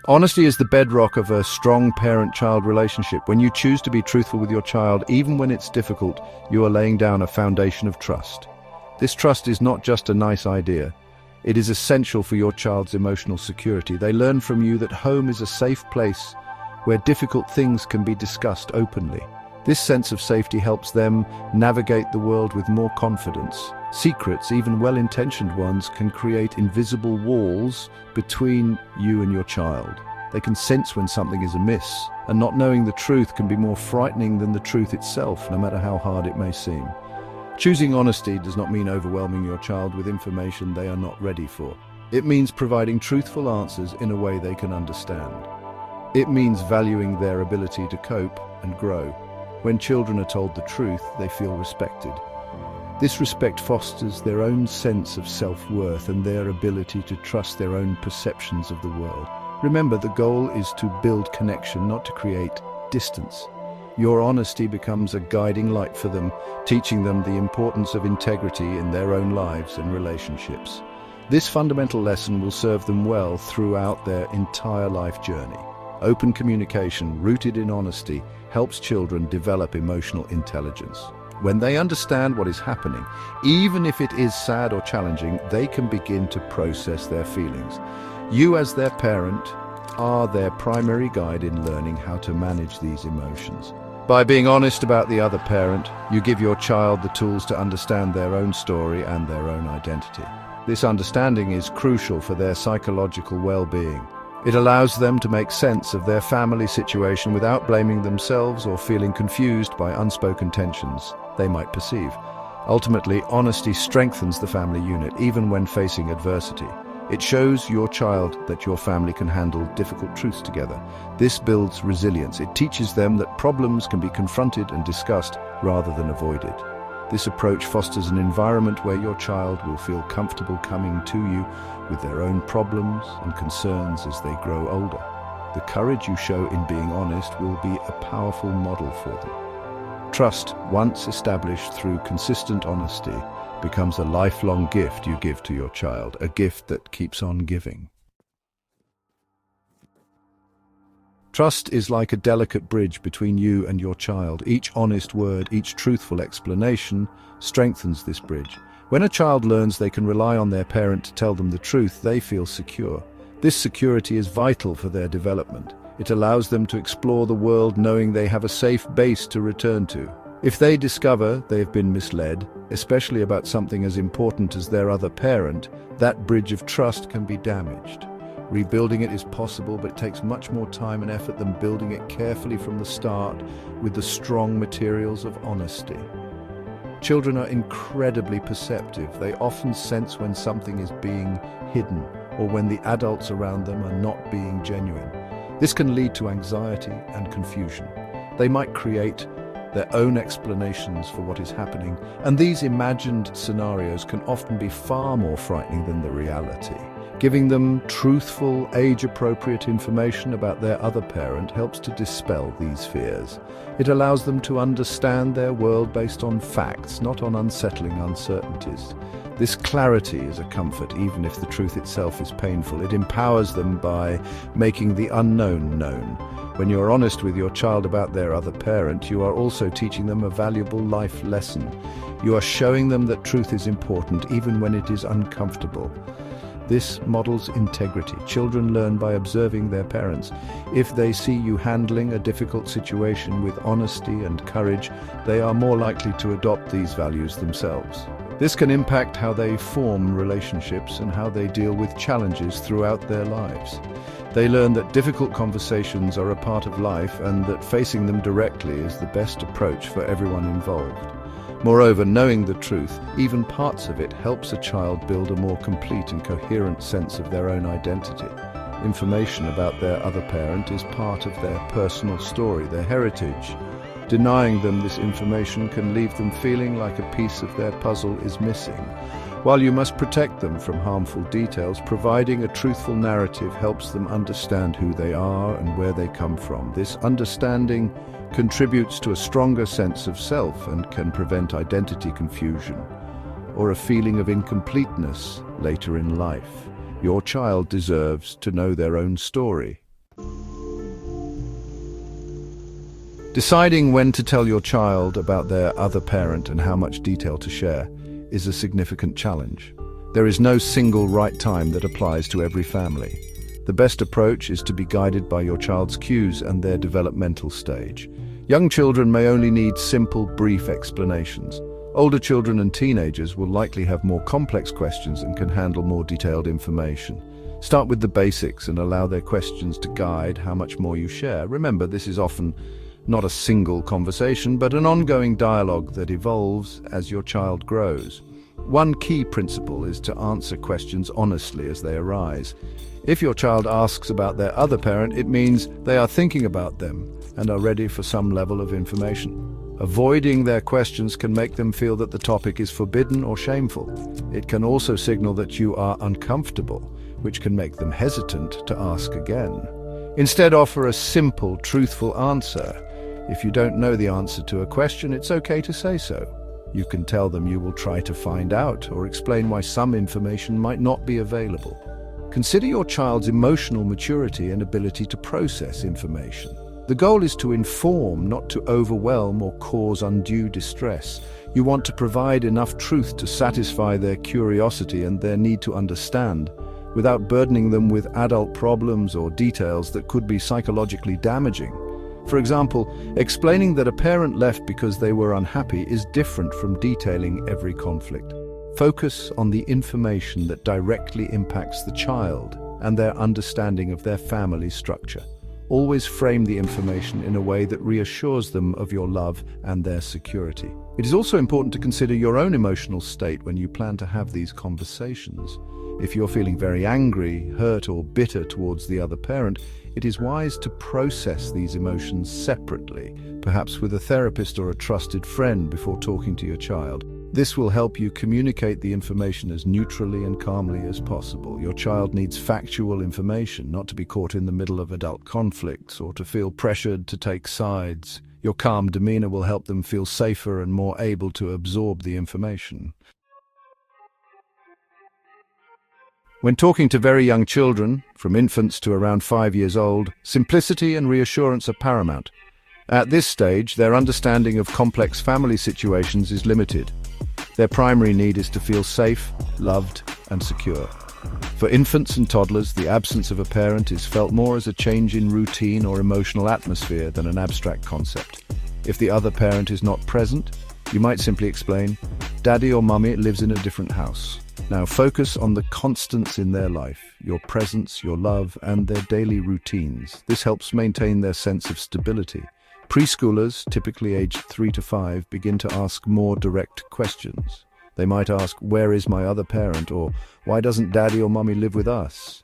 Honesty is the bedrock of a strong parent-child relationship. When you choose to be truthful with your child, even when it's difficult, you are laying down a foundation of trust. This trust is not just a nice idea. It is essential for your child's emotional security. They learn from you that home is a safe place where difficult things can be discussed openly. This sense of safety helps them navigate the world with more confidence. Secrets, even well-intentioned ones, can create invisible walls between you and your child. They can sense when something is amiss, and not knowing the truth can be more frightening than the truth itself, no matter how hard it may seem. Choosing honesty does not mean overwhelming your child with information they are not ready for. It means providing truthful answers in a way they can understand. It means valuing their ability to cope and grow. When children are told the truth, they feel respected. This respect fosters their own sense of self-worth and their ability to trust their own perceptions of the world. Remember, the goal is to build connection, not to create distance. Your honesty becomes a guiding light for them, teaching them the importance of integrity in their own lives and relationships. This fundamental lesson will serve them well throughout their entire life journey. Open communication, rooted in honesty, helps children develop emotional intelligence. When they understand what is happening, even if it is sad or challenging, they can begin to process their feelings. You, as their parent, are their primary guide in learning how to manage these emotions. By being honest about the other parent, you give your child the tools to understand their own story and their own identity. This understanding is crucial for their psychological well-being. It allows them to make sense of their family situation without blaming themselves or feeling confused by unspoken tensions they might perceive. Ultimately, honesty strengthens the family unit, even when facing adversity. It shows your child that your family can handle difficult truths together. This builds resilience. It teaches them that problems can be confronted and discussed rather than avoided. This approach fosters an environment where your child will feel comfortable coming to you with their own problems and concerns as they grow older. The courage you show in being honest will be a powerful model for them. Trust, once established through consistent honesty, becomes a lifelong gift you give to your child, a gift that keeps on giving. Trust is like a delicate bridge between you and your child. Each honest word, each truthful explanation strengthens this bridge. When a child learns they can rely on their parent to tell them the truth, they feel secure. This security is vital for their development. It allows them to explore the world knowing they have a safe base to return to. If they discover they have been misled, especially about something as important as their other parent, that bridge of trust can be damaged. Rebuilding it is possible, but it takes much more time and effort than building it carefully from the start with the strong materials of honesty. Children are incredibly perceptive. They often sense when something is being hidden or when the adults around them are not being genuine. This can lead to anxiety and confusion. They might create their own explanations for what is happening, and these imagined scenarios can often be far more frightening than the reality. Giving them truthful, age-appropriate information about their other parent helps to dispel these fears. It allows them to understand their world based on facts, not on unsettling uncertainties. This clarity is a comfort, even if the truth itself is painful. It empowers them by making the unknown known. When you're honest with your child about their other parent, you are also teaching them a valuable life lesson. You are showing them that truth is important, even when it is uncomfortable. This models integrity. Children learn by observing their parents. If they see you handling a difficult situation with honesty and courage, they are more likely to adopt these values themselves. This can impact how they form relationships and how they deal with challenges throughout their lives. They learn that difficult conversations are a part of life and that facing them directly is the best approach for everyone involved. Moreover, knowing the truth, even parts of it, helps a child build a more complete and coherent sense of their own identity. Information about their other parent is part of their personal story, their heritage. Denying them this information can leave them feeling like a piece of their puzzle is missing. While you must protect them from harmful details, providing a truthful narrative helps them understand who they are and where they come from. This understanding contributes to a stronger sense of self and can prevent identity confusion or a feeling of incompleteness later in life. Your child deserves to know their own story, Deciding when to tell your child about their other parent and how much detail to share is a significant challenge. There is no single right time that applies to every family. The best approach is to be guided by your child's cues and their developmental stage. Young children may only need simple, brief explanations. Older children and teenagers will likely have more complex questions and can handle more detailed information. Start with the basics and allow their questions to guide how much more you share. Remember, this is often not a single conversation, but an ongoing dialogue that evolves as your child grows. One key principle is to answer questions honestly as they arise. If your child asks about their other parent, it means they are thinking about them and are ready for some level of information. Avoiding their questions can make them feel that the topic is forbidden or shameful. It can also signal that you are uncomfortable, which can make them hesitant to ask again. Instead, offer a simple, truthful answer. If you don't know the answer to a question, it's okay to say so. You can tell them you will try to find out or explain why some information might not be available. Consider your child's emotional maturity and ability to process information. The goal is to inform, not to overwhelm or cause undue distress. You want to provide enough truth to satisfy their curiosity and their need to understand, without burdening them with adult problems or details that could be psychologically damaging. For example, explaining that a parent left because they were unhappy is different from detailing every conflict. Focus on the information that directly impacts the child and their understanding of their family structure. Always frame the information in a way that reassures them of your love and their security. It is also important to consider your own emotional state when you plan to have these conversations. If you're feeling very angry, hurt, or bitter towards the other parent, it is wise to process these emotions separately, perhaps with a therapist or a trusted friend before talking to your child. This will help you communicate the information as neutrally and calmly as possible. Your child needs factual information, not to be caught in the middle of adult conflicts or to feel pressured to take sides. Your calm demeanor will help them feel safer and more able to absorb the information. When talking to very young children, from infants to around 5 years old, simplicity and reassurance are paramount. At this stage, their understanding of complex family situations is limited. Their primary need is to feel safe, loved, and secure. For infants and toddlers, the absence of a parent is felt more as a change in routine or emotional atmosphere than an abstract concept. If the other parent is not present, you might simply explain, "Daddy or Mummy lives in a different house." Now focus on the constants in their life, your presence, your love, and their daily routines. This helps maintain their sense of stability. Preschoolers, typically aged 3 to 5, begin to ask more direct questions. They might ask, "Where is my other parent?" or "Why doesn't Daddy or Mummy live with us?"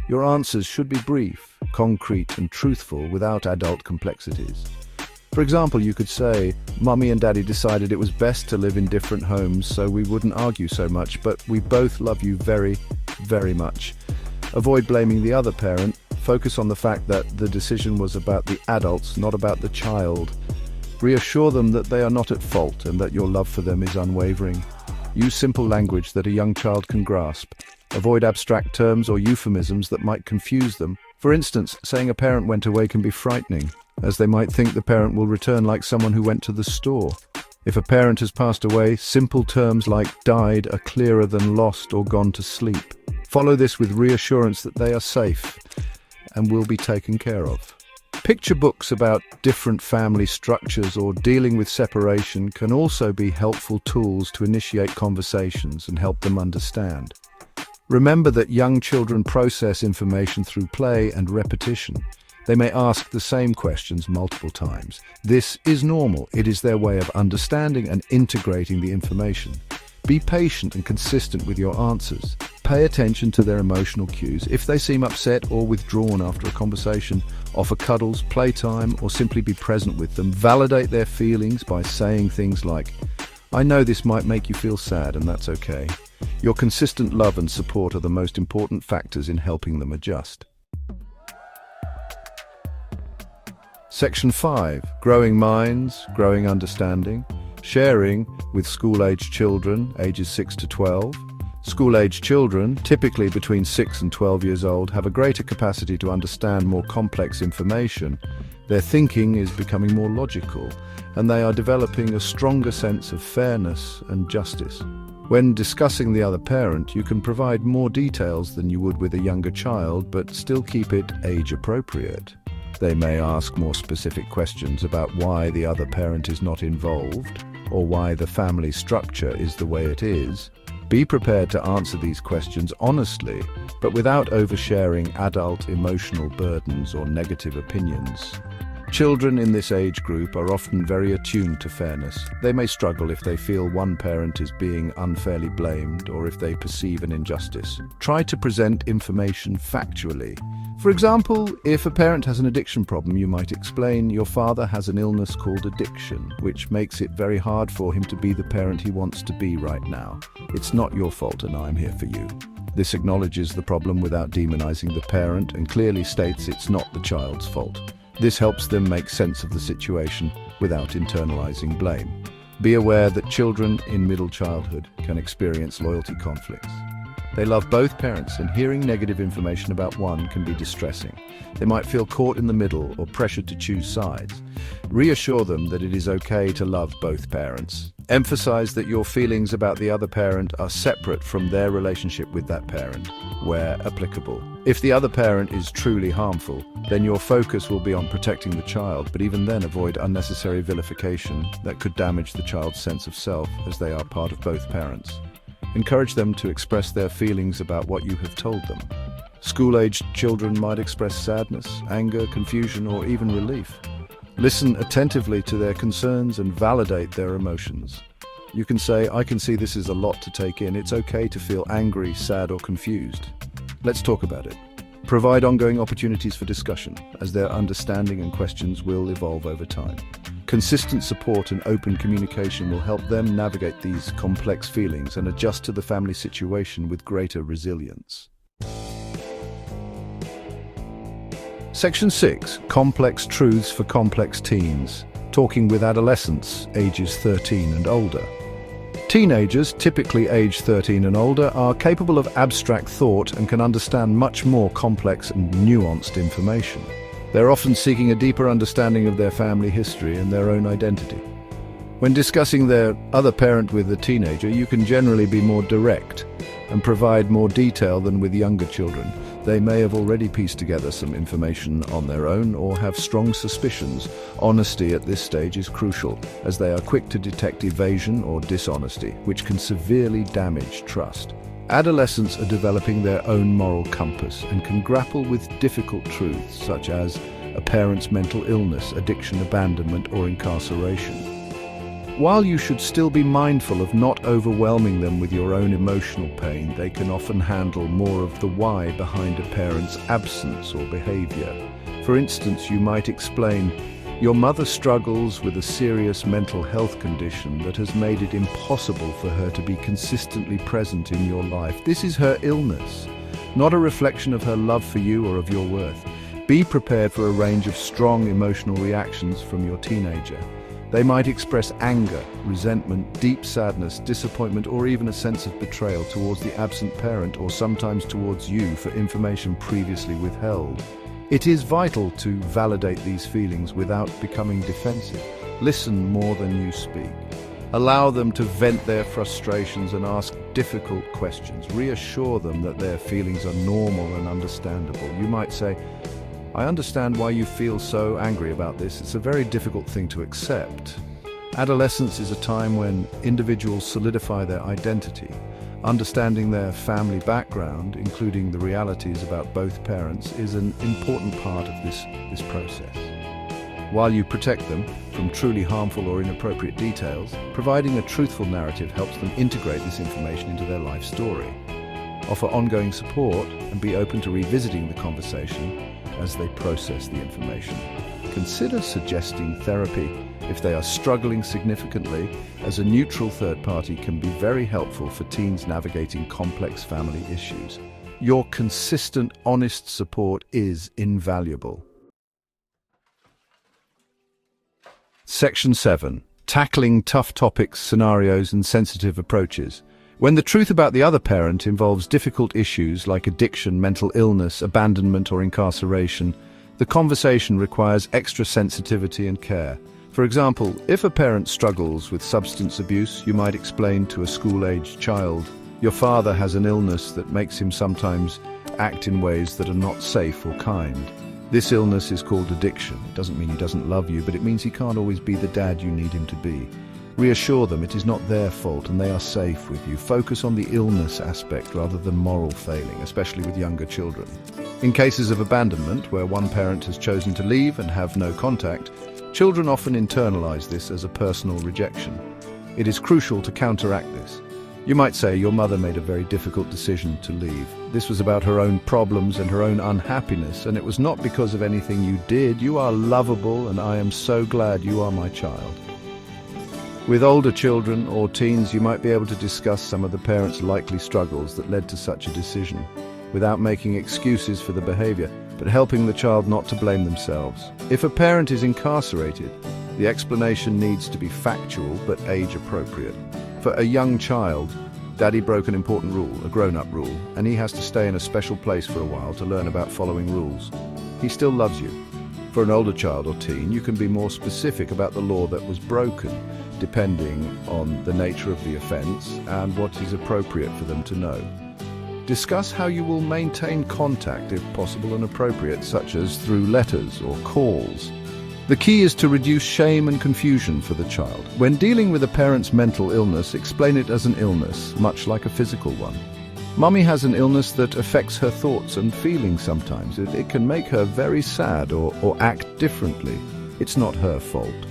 Your answers should be brief, concrete, and truthful without adult complexities. For example, you could say, "Mummy and Daddy decided it was best to live in different homes so we wouldn't argue so much, but we both love you very, very much." Avoid blaming the other parent. Focus on the fact that the decision was about the adults, not about the child. Reassure them that they are not at fault and that your love for them is unwavering. Use simple language that a young child can grasp. Avoid abstract terms or euphemisms that might confuse them. For instance, saying a parent went away can be frightening, as they might think the parent will return like someone who went to the store. If a parent has passed away, simple terms like died are clearer than lost or gone to sleep. Follow this with reassurance that they are safe and will be taken care of. Picture books about different family structures or dealing with separation can also be helpful tools to initiate conversations and help them understand. Remember that young children process information through play and repetition. They may ask the same questions multiple times. This is normal. It is their way of understanding and integrating the information. Be patient and consistent with your answers. Pay attention to their emotional cues. If they seem upset or withdrawn after a conversation, offer cuddles, playtime, or simply be present with them. Validate their feelings by saying things like, "I know this might make you feel sad, and that's okay." Your consistent love and support are the most important factors in helping them adjust. Section 5. Growing minds, growing understanding. Sharing with school-aged children, ages 6 to 12. School-aged children, typically between 6 and 12 years old, have a greater capacity to understand more complex information. Their thinking is becoming more logical, and they are developing a stronger sense of fairness and justice. When discussing the other parent, you can provide more details than you would with a younger child, but still keep it age-appropriate. They may ask more specific questions about why the other parent is not involved, or why the family structure is the way it is. Be prepared to answer these questions honestly, but without oversharing adult emotional burdens or negative opinions. Children in this age group are often very attuned to fairness. They may struggle if they feel one parent is being unfairly blamed or if they perceive an injustice. Try to present information factually. For example, if a parent has an addiction problem, you might explain, "Your father has an illness called addiction, which makes it very hard for him to be the parent he wants to be right now. It's not your fault and I'm here for you." This acknowledges the problem without demonizing the parent and clearly states it's not the child's fault. This helps them make sense of the situation without internalizing blame. Be aware that children in middle childhood can experience loyalty conflicts. They love both parents, and hearing negative information about one can be distressing. They might feel caught in the middle or pressured to choose sides. Reassure them that it is okay to love both parents. Emphasize that your feelings about the other parent are separate from their relationship with that parent, where applicable. If the other parent is truly harmful, then your focus will be on protecting the child, but even then avoid unnecessary vilification that could damage the child's sense of self, as they are part of both parents. Encourage them to express their feelings about what you have told them. School-aged children might express sadness, anger, confusion, or even relief. Listen attentively to their concerns and validate their emotions. You can say, "I can see this is a lot to take in. It's okay to feel angry, sad, or confused. Let's talk about it." Provide ongoing opportunities for discussion, as their understanding and questions will evolve over time. Consistent support and open communication will help them navigate these complex feelings and adjust to the family situation with greater resilience. Section 6. Complex Truths for Complex Teens. Talking with adolescents, ages 13 and older. Teenagers, typically age 13 and older, are capable of abstract thought and can understand much more complex and nuanced information. They're often seeking a deeper understanding of their family history and their own identity. When discussing their other parent with a teenager, you can generally be more direct and provide more detail than with younger children. They may have already pieced together some information on their own or have strong suspicions. Honesty at this stage is crucial, as they are quick to detect evasion or dishonesty, which can severely damage trust. Adolescents are developing their own moral compass and can grapple with difficult truths, such as a parent's mental illness, addiction, abandonment, or incarceration. While you should still be mindful of not overwhelming them with your own emotional pain, they can often handle more of the why behind a parent's absence or behavior. For instance, you might explain, "Your mother struggles with a serious mental health condition that has made it impossible for her to be consistently present in your life. This is her illness, not a reflection of her love for you or of your worth." Be prepared for a range of strong emotional reactions from your teenager. They might express anger, resentment, deep sadness, disappointment, or even a sense of betrayal towards the absent parent, or sometimes towards you for information previously withheld. It is vital to validate these feelings without becoming defensive. Listen more than you speak. Allow them to vent their frustrations and ask difficult questions. Reassure them that their feelings are normal and understandable. You might say, "I understand why you feel so angry about this. It's a very difficult thing to accept." Adolescence is a time when individuals solidify their identity. Understanding their family background, including the realities about both parents, is an important part of this process. While you protect them from truly harmful or inappropriate details, providing a truthful narrative helps them integrate this information into their life story. Offer ongoing support and be open to revisiting the conversation as they process the information. Consider suggesting therapy if they are struggling significantly, as a neutral third party can be very helpful for teens navigating complex family issues. Your consistent, honest support is invaluable. Section 7. Tackling tough topics, scenarios, and sensitive approaches. When the truth about the other parent involves difficult issues like addiction, mental illness, abandonment, or incarceration, The conversation requires extra sensitivity and care. For example, if a parent struggles with substance abuse, you might explain to a school-aged child, "Your father has an illness that makes him sometimes act in ways that are not safe or kind. This illness is called addiction. It doesn't mean he doesn't love you, but it means he can't always be the dad you need him to be." Reassure them it is not their fault and they are safe with you. Focus on the illness aspect rather than moral failing, especially with younger children. In cases of abandonment, where one parent has chosen to leave and have no contact, children often internalize this as a personal rejection. It is crucial to counteract this. You might say your mother made a very difficult decision to leave. This was about her own problems and her own unhappiness, and it was not because of anything you did. You are lovable, and I am so glad you are my child. With older children or teens, you might be able to discuss some of the parents' likely struggles that led to such a decision, without making excuses for the behavior, but helping the child not to blame themselves. If a parent is incarcerated, the explanation needs to be factual but age-appropriate. For a young child, Daddy broke an important rule, a grown-up rule, and he has to stay in a special place for a while to learn about following rules. He still loves you. For an older child or teen, you can be more specific about the law that was broken, depending on the nature of the offense and what is appropriate for them to know. Discuss how you will maintain contact if possible and appropriate, such as through letters or calls. The key is to reduce shame and confusion for the child. When dealing with a parent's mental illness, explain it as an illness, much like a physical one. Mummy has an illness that affects her thoughts and feelings sometimes. It can make her very sad or act differently. It's not her fault.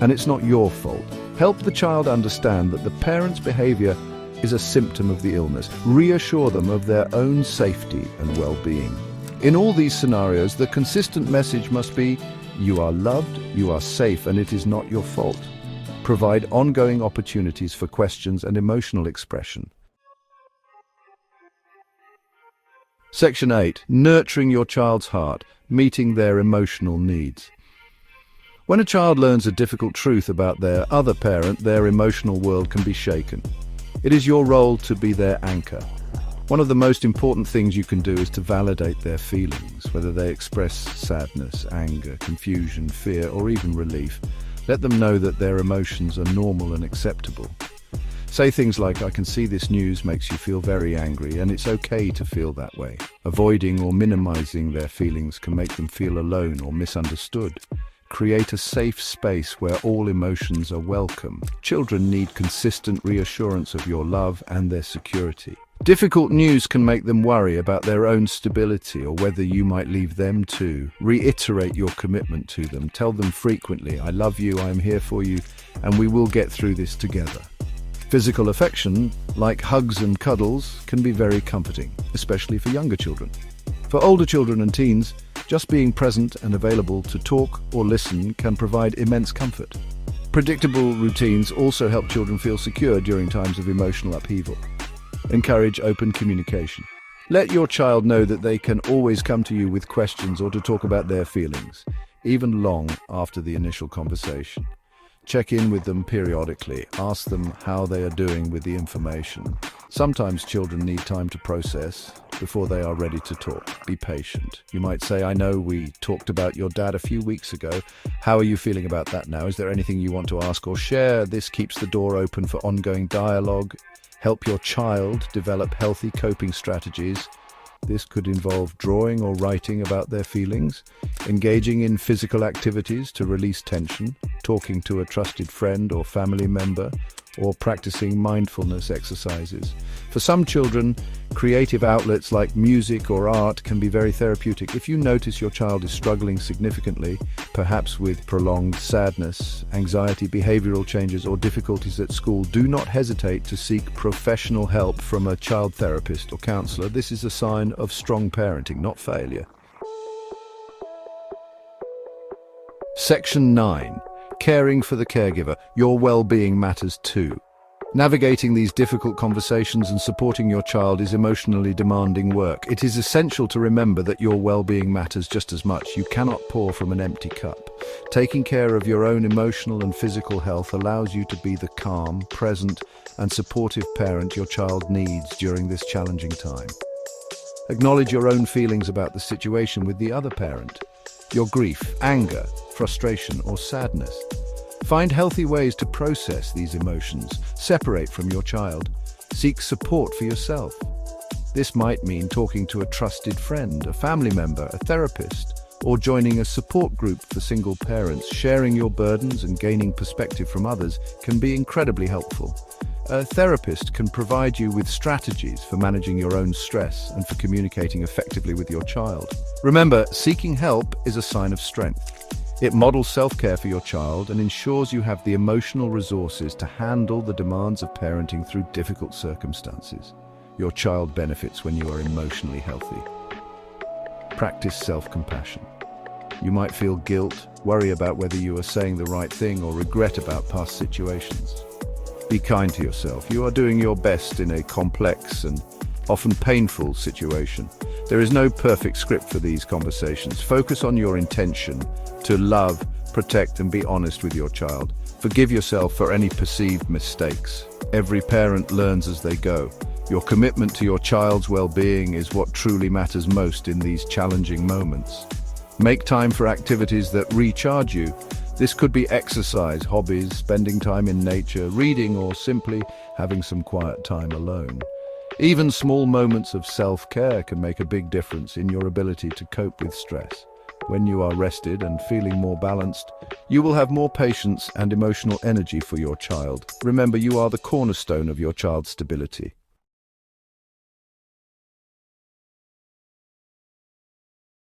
And it's not your fault. Help the child understand that the parent's behavior is a symptom of the illness. Reassure them of their own safety and well-being. In all these scenarios, the consistent message must be, you are loved, you are safe, and it is not your fault. Provide ongoing opportunities for questions and emotional expression. Section 8. Nurturing your child's heart, meeting their emotional needs. When a child learns a difficult truth about their other parent, their emotional world can be shaken. It is your role to be their anchor. One of the most important things you can do is to validate their feelings, whether they express sadness, anger, confusion, fear, or even relief. Let them know that their emotions are normal and acceptable. Say things like, "I can see this news makes you feel very angry, and it's okay to feel that way." Avoiding or minimizing their feelings can make them feel alone or misunderstood. Create a safe space where all emotions are welcome. Children need consistent reassurance of your love and their security. Difficult news can make them worry about their own stability or whether you might leave them too. Reiterate your commitment to them. Tell them frequently, "I love you, I am here for you, and we will get through this together." Physical affection, like hugs and cuddles, can be very comforting, especially for younger children. For older children and teens, just being present and available to talk or listen can provide immense comfort. Predictable routines also help children feel secure during times of emotional upheaval. Encourage open communication. Let your child know that they can always come to you with questions or to talk about their feelings, even long after the initial conversation. Check in with them periodically. Ask them how they are doing with the information. Sometimes children need time to process before they are ready to talk. Be patient. You might say, "I know we talked about your dad a few weeks ago. How are you feeling about that now? Is there anything you want to ask or share?" This keeps the door open for ongoing dialogue. Help your child develop healthy coping strategies. This could involve drawing or writing about their feelings, engaging in physical activities to release tension, talking to a trusted friend or family member, or practicing mindfulness exercises. For some children, creative outlets like music or art can be very therapeutic. If you notice your child is struggling significantly, perhaps with prolonged sadness, anxiety, behavioral changes, or difficulties at school, do not hesitate to seek professional help from a child therapist or counselor. This is a sign of strong parenting, not failure. Section 9. Caring for the caregiver. Your well-being matters too. Navigating these difficult conversations and supporting your child is emotionally demanding work. It is essential to remember that your well-being matters just as much. You cannot pour from an empty cup. Taking care of your own emotional and physical health allows you to be the calm, present, and supportive parent your child needs during this challenging time. Acknowledge your own feelings about the situation with the other parent. your grief, anger, frustration, or sadness. Find healthy ways to process these emotions. Separate from your child. Seek support for yourself. This might mean talking to a trusted friend, a family member, a therapist, or joining a support group for single parents. Sharing your burdens and gaining perspective from others can be incredibly helpful. A therapist can provide you with strategies for managing your own stress and for communicating effectively with your child. Remember, seeking help is a sign of strength. It models self-care for your child and ensures you have the emotional resources to handle the demands of parenting through difficult circumstances. Your child benefits when you are emotionally healthy. Practice self-compassion. You might feel guilt, worry about whether you are saying the right thing, or regret about past situations. Be kind to yourself. You are doing your best in a complex and often painful situation. There is no perfect script for these conversations. Focus on your intention to love, protect, and be honest with your child. Forgive yourself for any perceived mistakes. Every parent learns as they go. Your commitment to your child's well-being is what truly matters most in these challenging moments. Make time for activities that recharge you. This could be exercise, hobbies, spending time in nature, reading, or simply having some quiet time alone. Even small moments of self-care can make a big difference in your ability to cope with stress. When you are rested and feeling more balanced, you will have more patience and emotional energy for your child. Remember, you are the cornerstone of your child's stability.